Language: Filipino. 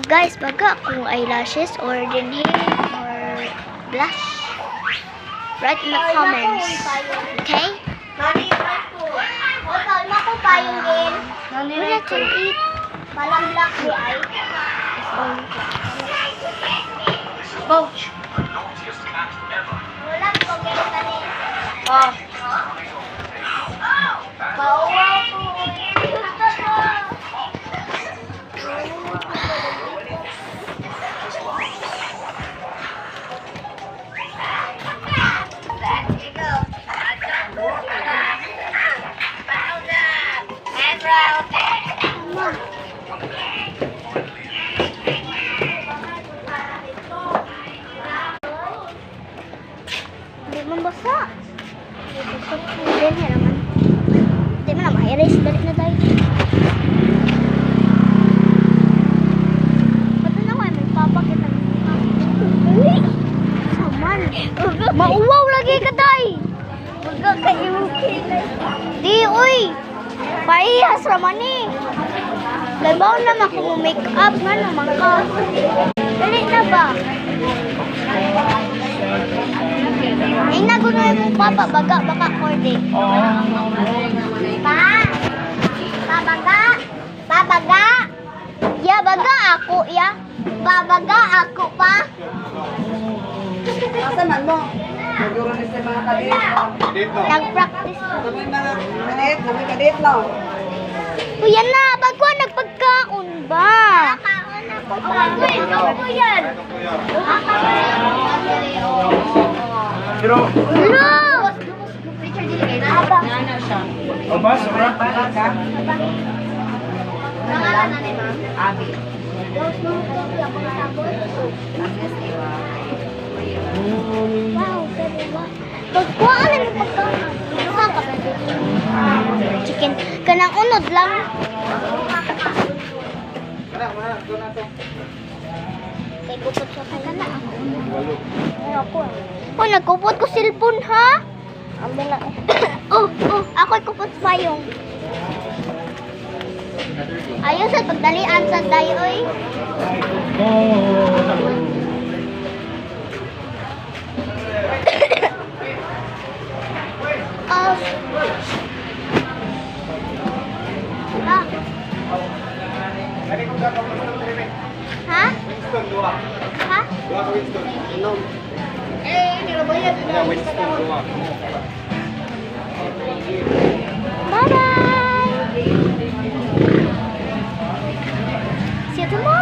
Guys, baga kung eyelashes or din hair or blush. Write in the comments. Okay? Mami, ko. O, kalma ko pa yung din. Wala to eat. Malang black di ay. Pouch. Wala ko ganyan ka din. Oh. Bawal ko. Hindi man basa. Hindi na naman. Hindi man naman. Erase. Balik na tayo. Ba't na kayo? May papakita ng mga. Saman. Mauwaw lagi ka tayo. Di, uy. Paihas raman eh. Galbaw naman kung make up nga naman ka. Dali na ba? Ay, nagulo yung papa. Baga, baka korde. Pa. Babaga. Babaga. Ya, baga ako, ya. Babaga ako pa. Asa man mo? Naguro ni sa mga kadit. Nag-practice. Kami mga kadit, kami kadit lang. Kuya na, bago nagpagkaon ba? Kaon ako pa. Uy, ako yan. Pero, Hello! Aba, sobra. Nangalan na ni ma. Abi. Wow, pero ba? Pagkuhaan na ng pagkaon. Ano ka ba? Chicken. Kanang unod lang. Kay kupot sa kanya na ako. Ano ako eh. Oh, nagkupot ko cellphone ha? Ang bila eh. Ako'y kupot pa yung. Ayos sa pagdalian sa tayo eh. Oh. Ha? Ha? Eh, nilabayan. Bye-bye! See you tomorrow!